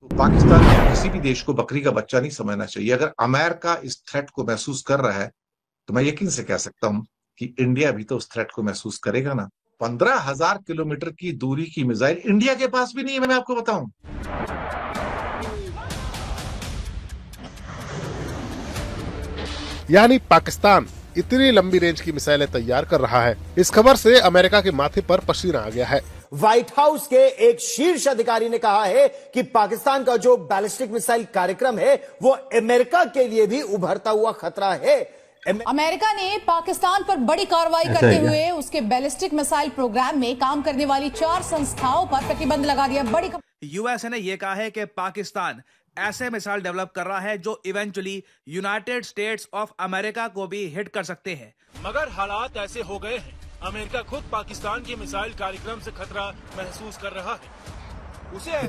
तो पाकिस्तान को किसी भी देश को बकरी का बच्चा नहीं समझना चाहिए। अगर अमेरिका इस थ्रेट को महसूस कर रहा है तो मैं यकीन से कह सकता हूं कि इंडिया भी तो उस थ्रेट को महसूस करेगा ना। 15,000 किलोमीटर की दूरी की मिसाइल इंडिया के पास भी नहीं है, मैं आपको बताऊं। यानी पाकिस्तान इतनी लंबी रेंज की मिसाइलें तैयार कर रहा है। इस खबर से अमेरिका के माथे पर पसीना आ गया है। व्हाइट हाउस के एक शीर्ष अधिकारी ने कहा है कि पाकिस्तान का जो बैलिस्टिक मिसाइल कार्यक्रम है वो अमेरिका के लिए भी उभरता हुआ खतरा है। अमेरिका ने पाकिस्तान पर बड़ी कार्रवाई करते हुए उसके बैलिस्टिक मिसाइल प्रोग्राम में काम करने वाली 4 संस्थाओं पर प्रतिबंध लगा दिया। बड़ी यूएसए ने यह कहा है कि पाकिस्तान ऐसे मिसाइल डेवलप कर रहा है जो eventually United states of America को भी हिट कर सकते हैं। मगर हालात ऐसे हो गए हैं, अमेरिका खुद पाकिस्तान के मिसाइल कार्यक्रम से खतरा महसूस कर रहा है।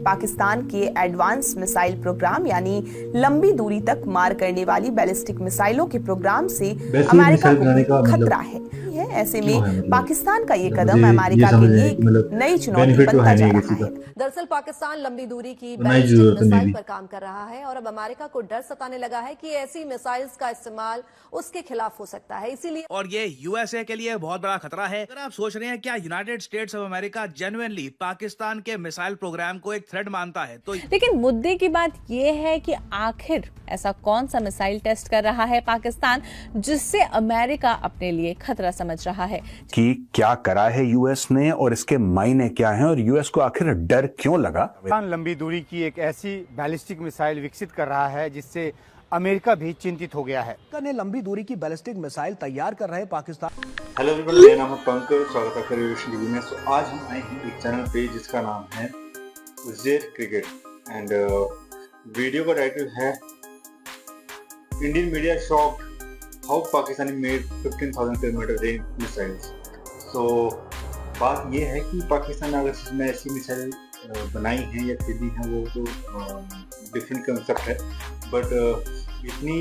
पाकिस्तान के एडवांस मिसाइल प्रोग्राम यानी लंबी दूरी तक मार करने वाली बैलिस्टिक मिसाइलों के प्रोग्राम से अमेरिका को खतरा है। ऐसे में पाकिस्तान का ये कदम अमेरिका के लिए एक नई चुनौती बनता जा रहा है। दरअसल पाकिस्तान लंबी दूरी की बैलिस्टिक मिसाइल पर काम कर रहा है और अब अमेरिका को डर सताने लगा है कि ऐसी मिसाइल्स का इस्तेमाल उसके खिलाफ हो सकता है। इसीलिए और ये यूएसए के लिए बहुत बड़ा खतरा है। अगर आप सोच रहे हैं क्या United states of America genuinely Pakistan के मिसाइल प्रोग्राम को एक थ्रेट मानता है तो लेकिन मुद्दे की बात यह है कि आखिर ऐसा कौन सा मिसाइल टेस्ट कर रहा है पाकिस्तान जिससे अमेरिका अपने लिए खतरा समझ रहा है कि क्या करा है यूएस ने और इसके मायने क्या हैं और यूएस को आखिर डर क्यों लगा। पाकिस्तान लंबी दूरी की एक ऐसी बैलिस्टिक मिसाइल विकसित कर रहा है जिससे अमेरिका भी चिंतित हो गया है। ने लंबी दूरी की बैलिस्टिक मिसाइल तैयार कर रहे पाकिस्तान। हेलो एवरीवन, मेरा नाम है पंकज, स्वागत है आपका रिव्यू टीवी में। सो आज हम आए हैं एक चैनल पे जिसका नाम है उज़ैर क्रिकेट एंड वीडियो का टाइटल है Indian media shocked how Pakistani made 15,000 kilometre range missiles. So बात यह है कि पाकिस्तान ने अगर इसमें ऐसी मिसाइल बनाई है या खरीदी है वो तो डिफरेंट कंसेप्ट है, बट इतनी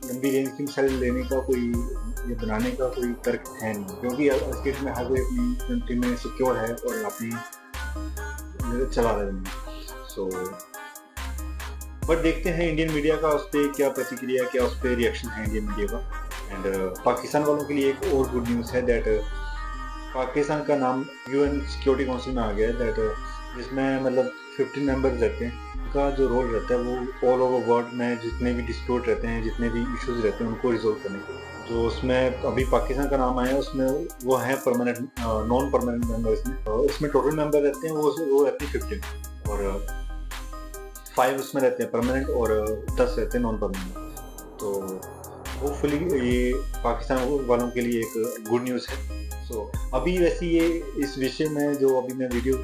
लंबी रेंज की मिसाइल लेने का कोई या बनाने का कोई तर्क है नहीं, क्योंकि आज के में हर कोई अपनी कंट्री में सिक्योर है और अपनी चला रहे हैं। सो बट देखते हैं इंडियन मीडिया का उस पर क्या प्रतिक्रिया, क्या उस पर रिएक्शन है इंडियन मीडिया का। एंड पाकिस्तान वालों के लिए एक और गुड न्यूज़ है दैट पाकिस्तान का नाम यूएन सिक्योरिटी काउंसिल में आ गया है, दैट जिसमें मतलब 15 मेंबर्स रहते हैं। उनका जो रोल रहता है वो ऑल ओवर वर्ल्ड में जितने भी डिस्प्यूट रहते हैं, जितने भी इश्यूज रहते हैं उनको रिजोल्व करने के। जो उसमें अभी पाकिस्तान का नाम आया उसमें वो है परमानेंट नॉन परमानेंट मेंबर्स में। इसमें टोटल मेंबर रहते हैं वो रहते हैं 15 और 5 उसमें रहते हैं परमानेंट और 10 रहते हैं नॉन परमानेंट। तो होपफुली ये पाकिस्तान वालों के लिए एक गुड न्यूज़ है। सो अभी वैसे ये इस विषय में जो अभी मैं वीडियो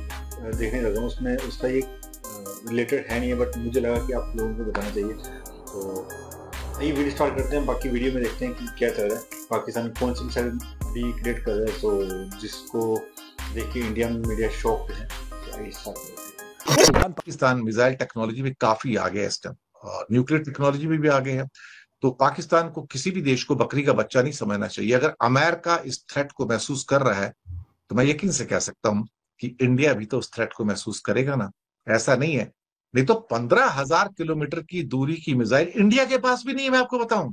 देखने लगा हूँ उसमें उसका ये रिलेटेड है नहीं है, बट मुझे लगा कि आप लोगों को बताना चाहिए। तो ये वीडियो स्टार्ट करते हैं, बाकी वीडियो में देखते हैं कि क्या चल रहा है, पाकिस्तान कौन सी मिसाइल भी क्रिएट कर रहा है। सो जिसको देख के इंडियन मीडिया शॉक्ड है। पाकिस्तान मिसाइल टेक्नोलॉजी में काफी आगे है इस टाइम और न्यूक्लियर टेक्नोलॉजी में भी आगे है। तो पाकिस्तान को किसी भी देश को बकरी का बच्चा नहीं समझना चाहिए। अगर अमेरिका इस थ्रेट को महसूस कर रहा है तो मैं यकीन से कह सकता हूं कि इंडिया भी तो उस थ्रेट को महसूस करेगा ना। ऐसा नहीं है, नहीं तो 15,000 किलोमीटर की दूरी की मिसाइल इंडिया के पास भी नहीं है, मैं आपको बताऊं।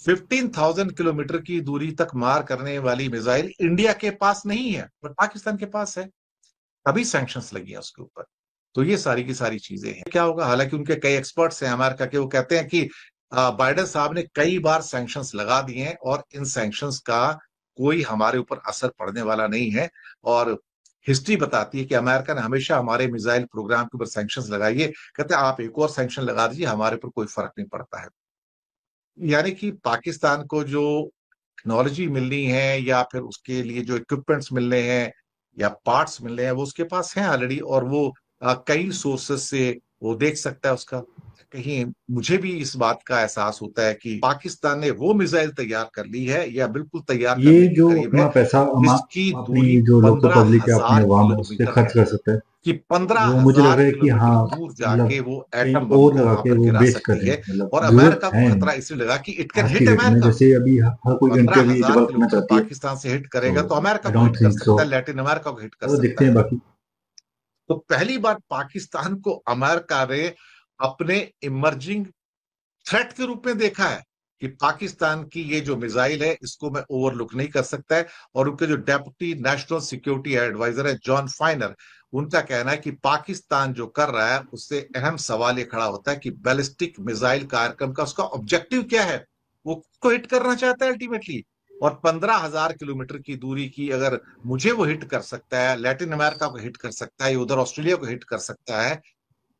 15,000 किलोमीटर की दूरी तक मार करने वाली मिसाइल इंडिया के पास नहीं है, बट पाकिस्तान के पास है। तभी सैंक्शंस लगी है उसके ऊपर। तो ये सारी की सारी चीजें हैं। क्या होगा, हालांकि उनके कई एक्सपर्ट्स हैं अमेरिका के, वो कहते हैं कि बाइडेन साहब ने कई बार सैंक्शंस लगा दिए हैं और इन सैंक्शंस का कोई हमारे ऊपर असर पड़ने वाला नहीं है। और हिस्ट्री बताती है कि अमेरिका ने हमेशा हमारे मिसाइल प्रोग्राम के ऊपर सैंक्शंस लगाई है। कहते हैं आप एक और सैंक्शन लगा दीजिए, हमारे ऊपर कोई फर्क नहीं पड़ता है। यानी कि पाकिस्तान को जो टेक्नोलॉजी मिलनी है या फिर उसके लिए जो इक्विपमेंट्स मिलने हैं या पार्ट्स मिलने हैं वो उसके पास हैं ऑलरेडी, और वो कई सोर्सेस से वो देख सकता है उसका। कहीं मुझे भी इस बात का एहसास होता है कि पाकिस्तान ने वो मिसाइल तैयार कर ली है या बिल्कुल तैयार ये जो अपना पैसा अपनी जो लोकल पब्लिक है अपने अवाम उस पे खर्च कर सकता है कि 15,000 वो मुझे लग रहा है कि हाँ दूर जाके वो एटम बम और लगा के वो बेच कर रहे है। और अमेरिका को खतरा इसलिए लगा कि इट कैन हिट अमेरिका। जैसे अभी हर कोई कंट्री अभी डेवलप करना चाहती है, पाकिस्तान से हिट करेगा तो अमेरिका को हिट कर सकता है, लैटिन अमेरिका को हिट कर सकता है। देखते हैं बाकी तो पहली बार पाकिस्तान को अमेरिका ने अपने इमर्जिंग थ्रेट के रूप में देखा है कि पाकिस्तान की ये जो मिसाइल है इसको मैं ओवरलुक नहीं कर सकता है। और उनके जो डेप्यूटी नेशनल सिक्योरिटी एडवाइजर है जॉन फाइनर, उनका कहना है कि पाकिस्तान जो कर रहा है उससे अहम सवाल ये खड़ा होता है कि बैलिस्टिक मिसाइल कार्यक्रम का उसका ऑब्जेक्टिव क्या है, वो को हिट करना चाहता है अल्टीमेटली। और 15,000 किलोमीटर की दूरी की अगर मुझे वो हिट कर सकता है, लैटिन अमेरिका को हिट कर सकता है, उधर ऑस्ट्रेलिया को हिट कर सकता है,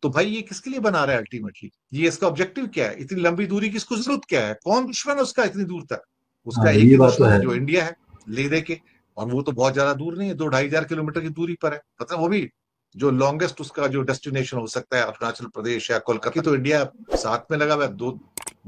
तो भाई ये किसके लिए बना रहा है अल्टीमेटली? ये इसका ऑब्जेक्टिव क्या है? इतनी लंबी दूरी की इसको जरूरत क्या है? कौन दुश्मन है उसका इतनी दूर तक? उसका एक ही दुश्मन है जो इंडिया है, ले दे के। और वो तो बहुत ज्यादा दूर नहीं है, 2-2.5 किलोमीटर की दूरी पर है। मतलब वो भी जो लॉन्गेस्ट उसका जो डेस्टिनेशन हो सकता है अरुणाचल प्रदेश या कोलकाता, तो इंडिया साथ में लगा हुआ है,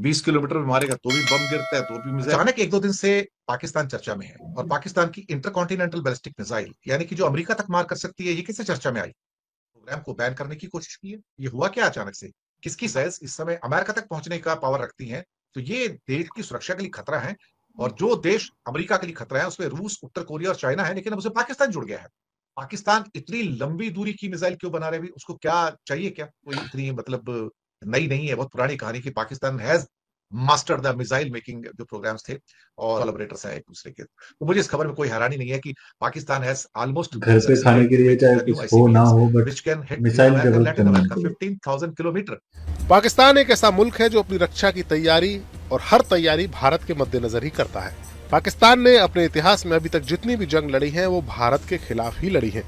20 किलोमीटर में मारेगा तो भी बम गिरता है, तो भी मिसाइल। अचानक 1-2 दिन से पाकिस्तान चर्चा में है, और पाकिस्तान की इंटरकॉन्टिनेंटल बैलिस्टिक मिसाइल यानी कि जो अमेरिका तक मार कर सकती है, ये कैसे चर्चा में आई? प्रोग्राम को बैन करने की कोशिश की है। ये हुआ क्या अचानक से? किसकी सेल्स इस समय अमेरिका तक पहुंचने का पावर रखती हैं? तो ये देश की सुरक्षा के लिए खतरा है, और जो देश अमेरिका के लिए खतरा है उसमें रूस, उत्तर कोरिया और चाइना है, लेकिन अब उसमें पाकिस्तान जुड़ गया है। पाकिस्तान इतनी लंबी दूरी की मिसाइल क्यों बना रहे हैं? उसको क्या चाहिए? क्या कोई इतनी मतलब नई नहीं है, बहुत पुरानी कहानी की Pakistan has master the missile making जो प्रोग्राम्स थे और कोलैबोरेटर्स हैं एक दूसरे के। तो मुझे इस खबर में कोई हैरानी नहीं है कि पाकिस्तान हैज ऑलमोस्ट घर पे खाने के लिए चाहे कुछ हो ना हो, बट मिसाइल डेवलप करना 15,000 किलोमीटर। पाकिस्तान एक ऐसा मुल्क है जो अपनी रक्षा की तैयारी और हर तैयारी भारत के मद्देनजर ही करता है। पाकिस्तान ने अपने इतिहास में अभी तक जितनी भी जंग लड़ी है वो भारत के खिलाफ ही लड़ी है,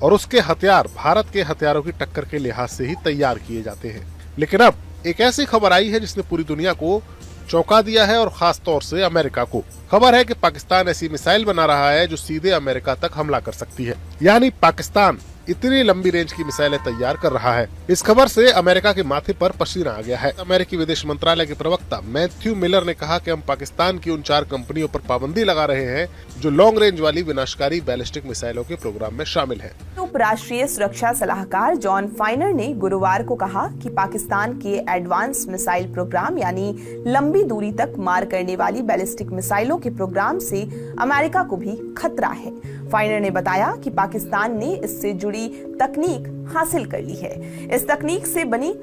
और उसके हथियार भारत के हथियारों की टक्कर के लिहाज से ही तैयार किए जाते हैं। लेकिन अब एक ऐसी खबर आई है जिसने पूरी दुनिया को चौंका दिया है, और खास तौर से अमेरिका को। खबर है कि पाकिस्तान ऐसी मिसाइल बना रहा है जो सीधे अमेरिका तक हमला कर सकती है। यानी पाकिस्तान इतनी लंबी रेंज की मिसाइलें तैयार कर रहा है। इस खबर से अमेरिका के माथे पर पसीना आ गया है। अमेरिकी विदेश मंत्रालय के प्रवक्ता मैथ्यू मिलर ने कहा कि हम पाकिस्तान की उन 4 कंपनियों पर पाबंदी लगा रहे हैं जो लॉन्ग रेंज वाली विनाशकारी बैलिस्टिक मिसाइलों के प्रोग्राम में शामिल हैं। उपराष्ट्रीय सुरक्षा सलाहकार जॉन फाइनर ने गुरुवार को कहा कि पाकिस्तान के एडवांस मिसाइल प्रोग्राम यानी लंबी दूरी तक मार करने वाली बैलिस्टिक मिसाइलों के प्रोग्राम से अमेरिका को भी खतरा है। फाइनर ने बताया कि पाकिस्तान ने इससे जुड़ी तकनीक हासिल कर ली है। इस तकनीक से बनी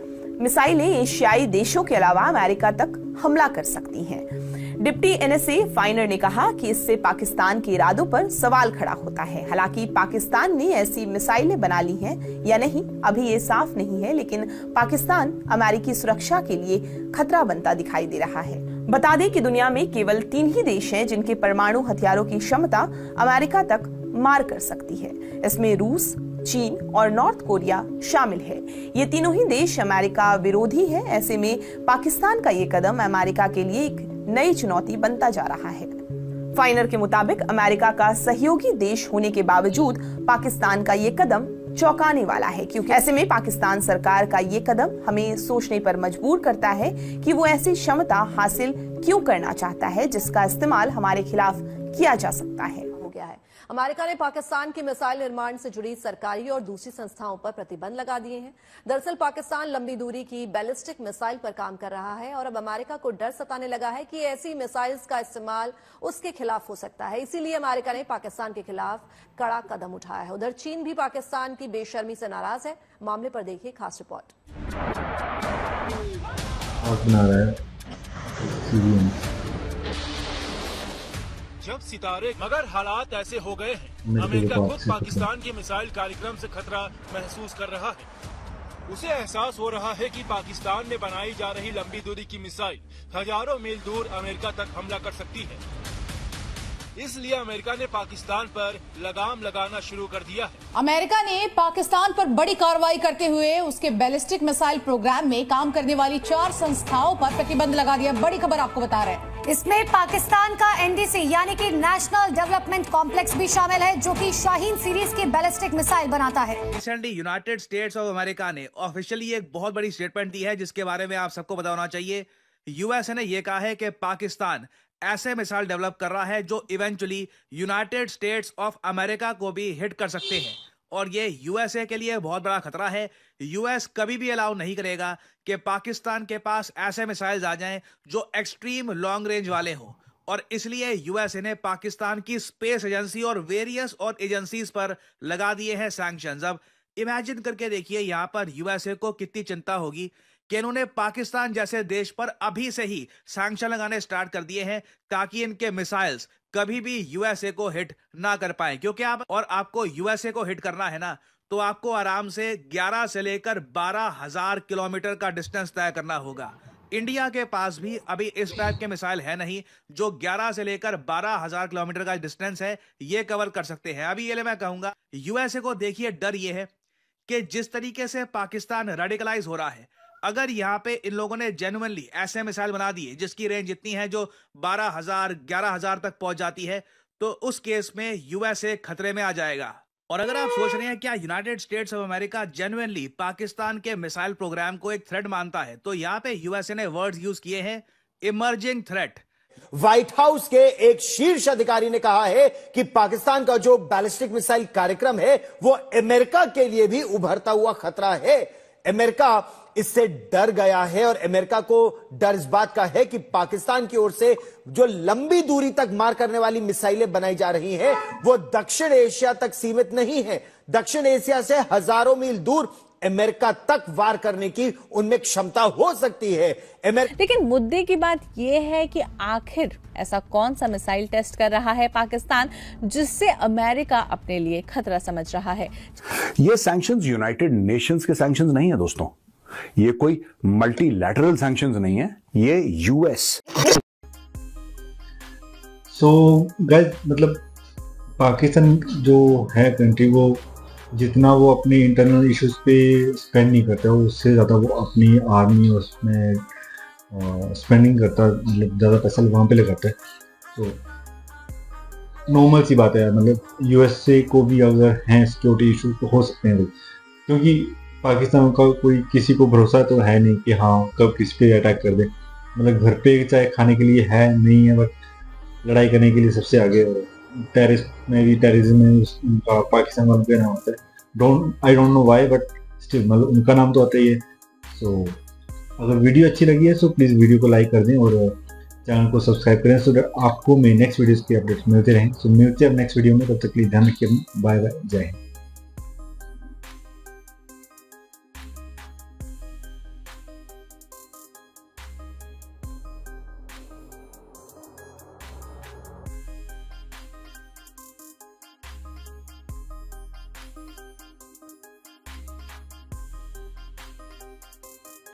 मिसाइलें एशियाई देशों के अलावा अमेरिका तक हमला कर सकती हैं। डिप्टी एनएसए फाइनर ने कहा कि इससे पाकिस्तान के इरादों पर सवाल खड़ा होता है। हालांकि पाकिस्तान ने ऐसी मिसाइलें बना ली हैं या नहीं अभी ये साफ नहीं है, लेकिन पाकिस्तान अमेरिकी सुरक्षा के लिए खतरा बनता दिखाई दे रहा है। बता दें कि दुनिया में केवल 3 ही देश हैं जिनके परमाणु हथियारों की क्षमता अमेरिका तक मार कर सकती है। इसमें रूस, चीन और नॉर्थ कोरिया शामिल है। ये तीनों ही देश अमेरिका विरोधी है। ऐसे में पाकिस्तान का ये कदम अमेरिका के लिए एक नई चुनौती बनता जा रहा है। फाइनर के मुताबिक अमेरिका का सहयोगी देश होने के बावजूद पाकिस्तान का ये कदम चौंकाने वाला है, क्योंकि ऐसे में पाकिस्तान सरकार का ये कदम हमें सोचने पर मजबूर करता है कि वो ऐसी क्षमता हासिल क्यों करना चाहता है जिसका इस्तेमाल हमारे खिलाफ किया जा सकता है। अमेरिका ने पाकिस्तान के मिसाइल निर्माण से जुड़ी सरकारी और दूसरी संस्थाओं पर प्रतिबंध लगा दिए हैं। दरअसल पाकिस्तान लंबी दूरी की बैलिस्टिक मिसाइल पर काम कर रहा है, और अब अमेरिका को डर सताने लगा है कि ऐसी मिसाइल्स का इस्तेमाल उसके खिलाफ हो सकता है। इसीलिए अमेरिका ने पाकिस्तान के खिलाफ कड़ा कदम उठाया है। उधर चीन भी पाकिस्तान की बेशर्मी से नाराज है। मामले पर देखिए खास रिपोर्ट। जब सितारे, मगर हालात ऐसे हो गए हैं, अमेरिका खुद पाकिस्तान के मिसाइल कार्यक्रम से खतरा महसूस कर रहा है। उसे एहसास हो रहा है कि पाकिस्तान में बनाई जा रही लंबी दूरी की मिसाइल हजारों मील दूर अमेरिका तक हमला कर सकती है। इसलिए अमेरिका ने पाकिस्तान पर लगाम लगाना शुरू कर दिया है। अमेरिका ने पाकिस्तान पर बड़ी कार्रवाई करते हुए उसके बैलिस्टिक मिसाइल प्रोग्राम में काम करने वाली 4 संस्थाओं पर प्रतिबंध लगा दिया। बड़ी खबर आपको बता रहे हैं। इसमें पाकिस्तान का एनडीसी यानी कि नेशनल डेवलपमेंट कॉम्प्लेक्स भी शामिल है, जो कि शाहीन सीरीज की बैलिस्टिक मिसाइल बनाता है। Recently United states of America ने ऑफिशियली एक बहुत बड़ी स्टेटमेंट दी है, जिसके बारे में आप सबको पता होना चाहिए। यूएसए ने यह कहा है कि पाकिस्तान ऐसे मिसाइल डेवलप कर रहा है जो eventually United states of America को भी हिट कर सकते हैं, और ये यूएसए के लिए बहुत बड़ा खतरा है। यूएस कभी भी अलाउ नहीं करेगा कि पाकिस्तान के पास ऐसे मिसाइल्स आ जाएं जो एक्सट्रीम लॉन्ग रेंज वाले हो, और इसलिए यूएसए ने पाकिस्तान की स्पेस एजेंसी और वेरियस और एजेंसीज पर लगा दिए हैं सैंक्शंस। अब इमेजिन करके देखिए यहाँ पर यूएसए को कितनी चिंता होगी कि इन्होंने पाकिस्तान जैसे देश पर अभी से ही सैंक्शन लगाने स्टार्ट कर दिए हैं ताकि इनके मिसाइल्स कभी भी यूएसए को हिट ना कर पाए। क्योंकि आपको यूएसए को हिट करना है ना, तो आपको आराम से 11 से लेकर 12,000 किलोमीटर का डिस्टेंस तय करना होगा। इंडिया के पास भी अभी इस टाइप के मिसाइल है नहीं जो 11 से लेकर 12,000 किलोमीटर का डिस्टेंस है ये कवर कर सकते हैं। अभी ये मैं कहूंगा यूएसए को देखिए, डर ये है कि जिस तरीके से पाकिस्तान रेडिकलाइज हो रहा है, अगर यहाँ पे इन लोगों ने जेन्युइनली ऐसे मिसाइल बना दिए जिसकी रेंज इतनी है जो 12,000 11,000 तक पहुंच जाती है, तो उस केस में यूएसए खतरे में आ जाएगा। और अगर आप सोच रहे हैं क्या United states of America genuinely Pakistan के मिसाइल प्रोग्राम को एक थ्रेट मानता है, तो यहाँ पे यूएसए ने वर्ड्स यूज किए हैं, इमर्जिंग थ्रेट। व्हाइट हाउस के एक शीर्ष अधिकारी ने कहा है कि पाकिस्तान का जो बैलिस्टिक मिसाइल कार्यक्रम है वो अमेरिका के लिए भी उभरता हुआ खतरा है। अमेरिका इससे डर गया है और अमेरिका को डर इस बात का है कि पाकिस्तान की ओर से जो लंबी दूरी तक मार करने वाली मिसाइलें बनाई जा रही हैं वो दक्षिण एशिया तक सीमित नहीं है। दक्षिण एशिया से हजारों मील दूर अमेरिका तक वार करने की उनमें क्षमता हो सकती है। लेकिन मुद्दे की बात यह है कि आखिर ऐसा कौन सा मिसाइल टेस्ट कर रहा है पाकिस्तान जिससे अमेरिका अपने लिए खतरा समझ रहा है। ये सैंक्शंस यूनाइटेड नेशंस के सैंक्शंस नहीं है दोस्तों, ये कोई मल्टीलैटरल सैंक्शंस नहीं है, ये यूएस। सो गाइस, मतलब पाकिस्तान जो है कंट्री, वो जितना वो अपने इंटरनल इश्यूज पे स्पेंड नहीं करता है उससे ज़्यादा वो अपनी आर्मी और उसमें स्पेंडिंग करता है, मतलब ज़्यादा पैसा वहाँ पे लगाता है। तो नॉर्मल सी बात है, मतलब यूएसए को भी अगर हैं सिक्योरिटी इशू तो हो सकते हैं, क्योंकि पाकिस्तान का कोई किसी को भरोसा तो है नहीं कि हाँ कब किस पे अटैक कर दे। मतलब घर पे चाहे खाने के लिए है नहीं है, बट लड़ाई करने के लिए सबसे आगे। टेररिस्ट में भी, टेररिज्म में उनका पाकिस्तान वालों का नाम आता है। I don't know why, but still मतलब उनका नाम तो आता ही है। सो अगर वीडियो अच्छी लगी है तो प्लीज़ वीडियो को लाइक कर दें और चैनल को सब्सक्राइब करें, सो दैट आपको मेरे नेक्स्ट वीडियोस की अपडेट्स मिलते रहें। सो मिलते हैं नेक्स्ट वीडियो में, तब तक के लिए ध्यान रखिए। बाय बाय, जय हिंद।